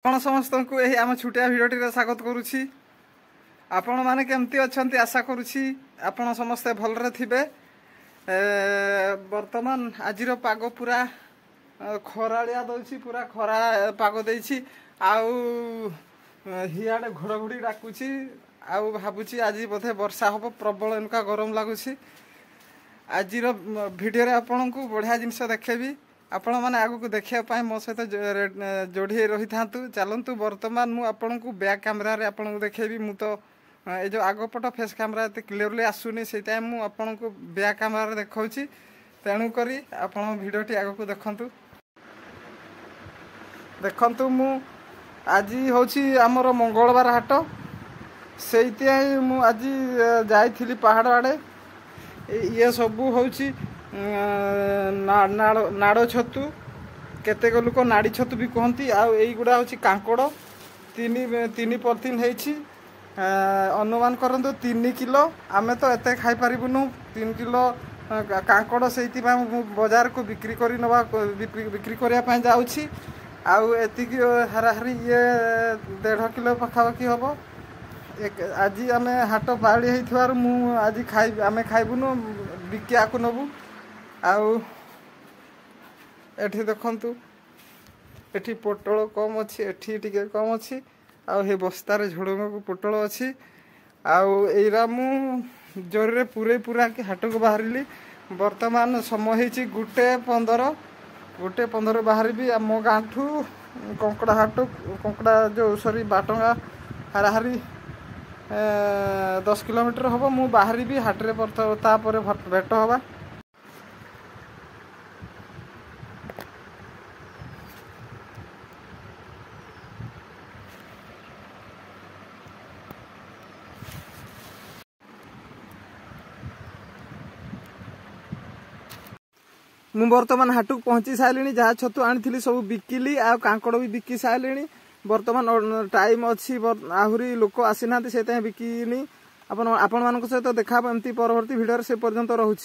ଆପଣ ସମସ୍ତଙ୍କୁ ଏହି ଆମ ଛୋଟିଆ ଭିଡ଼ିଓଟିରେ ସ୍ୱାଗତ କରୁଛି। ଆପଣମାନେ କେମିତି ଅଛନ୍ତି ଆଶା କରୁଛି ଆପଣ ସମସ୍ତେ ଭଲରେ ଥିବେ। ବର୍ତ୍ତମାନ ଆଜିର ପାଗ ପୁରା ଖରାଳିଆ ଦେଉଛି, ପୁରା ଖରା ପାଗ ଦେଇଛି। ଆଉ ହିଆଡ଼େ ଘଡ଼ଘଡ଼ି ଡାକୁଛି, ଆଉ ଭାବୁଛି ଆଜି ବୋଧେ ବର୍ଷା ହେବ। ପ୍ରବଳ ଏନକା ଗରମ ଲାଗୁଛି। ଆଜିର ଭିଡ଼ିଓରେ ଆପଣଙ୍କୁ ବଢ଼ିଆ ଜିନିଷ ଦେଖେଇବି। ଆପଣମାନେ ଆଗକୁ ଦେଖିବା ପାଇଁ ମୋ ସହିତ ଯୋଡ଼ି ହୋଇ ରହିଥାନ୍ତୁ। ଚାଲନ୍ତୁ ବର୍ତ୍ତମାନ ମୁଁ ଆପଣଙ୍କୁ ବ୍ୟାକ୍ କ୍ୟାମେରାରେ ଆପଣଙ୍କୁ ଦେଖେଇବି। ମୁଁ ତ ଏ ଯେଉଁ ଆଗପଟ ଫେସ୍ କ୍ୟାମେରା ଏତେ କ୍ଲିୟରଲି ଆସୁନି, ସେଇଥିପାଇଁ ମୁଁ ଆପଣଙ୍କୁ ବ୍ୟାକ୍ କ୍ୟାମେରାରେ ଦେଖାଉଛି। ତେଣୁକରି ଆପଣ ଭିଡ଼ିଓଟି ଆଗକୁ ଦେଖନ୍ତୁ। ଦେଖନ୍ତୁ, ମୁଁ ଆଜି ହେଉଛି ଆମର ମଙ୍ଗଳବାର ହାଟ। ସେଇଥିପାଇଁ ମୁଁ ଆଜି ଯାଇଥିଲି ପାହାଡ଼ ଆଡ଼େ। ଇଏ ସବୁ ହେଉଛି ନାଡ଼ ଛତୁ, କେତେକ ଲୋକ ନାଡ଼ି ଛତୁ ବି କୁହନ୍ତି। ଆଉ ଏଇଗୁଡ଼ା ହେଉଛି କାଙ୍କଡ଼, ତିନି ପଲିଥିନ୍ ହେଇଛି। ଅନୁମାନ କରନ୍ତୁ 3 କିଲୋ। ଆମେ ତ ଏତେ ଖାଇପାରିବୁନୁ 3 କିଲୋ କାଙ୍କଡ଼, ସେଇଥିପାଇଁ ମୁଁ ବଜାରକୁ ବିକ୍ରି କରିବା ପାଇଁ ଯାଉଛି। ଆଉ ଏତିକି ହାରାହାରି ଇଏ 1.5 କିଲୋ ପାଖାପାଖି ହେବ। ଆଜି ଆମେ ହାଟ ପାଳି ହେଇଥିବାରୁ ଆମେ ଖାଇବୁନୁ, ବିକିବାକୁ ନେବୁ। ଆଉ ଏଠି ଦେଖନ୍ତୁ, ଏଠି ପୋଟଳ କମ୍ ଅଛି, ଏଠି ଟିକେ କମ୍ ଅଛି। ଆଉ ଏ ବସ୍ତାରେ ଝୁଡ଼ଙ୍ଗକୁ ପୋଟଳ ଅଛି। ଆଉ ଏଇରା ମୁଁ ଜୋରରେ ପୁରାକି ହାଟକୁ ବାହାରିଲି। ବର୍ତ୍ତମାନ ସମୟ ହେଇଛି 1:15 ବାହାରିବି। ଆମ ଗାଁଠୁ ବାଟଙ୍ଗା ହାରାହାରି 10 କିଲୋମିଟର ହେବ। ମୁଁ ବାହାରିବି ହାଟରେ, ତାପରେ ଭେଟ ହେବା। ମୁଁ ବର୍ତ୍ତମାନ ହାଟକୁ ପହଞ୍ଚି ସାରିଲିଣି। ଯାହା ଛତୁ ଆଣିଥିଲି ସବୁ ବିକିଲି, ଆଉ କାଙ୍କଡ଼ ବି ବିକି ସାରିଲିଣି। ବର୍ତ୍ତମାନ ଟାଇମ୍ ଅଛି, ଆହୁରି ଲୋକ ଆସିନାହାନ୍ତି, ସେଥିପାଇଁ ବିକିନି। ଆପଣମାନଙ୍କ ସହିତ ଦେଖା ହେବ ଏମିତି ପରବର୍ତ୍ତୀ ଭିଡ଼ିଓରେ। ସେ ପର୍ଯ୍ୟନ୍ତ ରହୁଛି।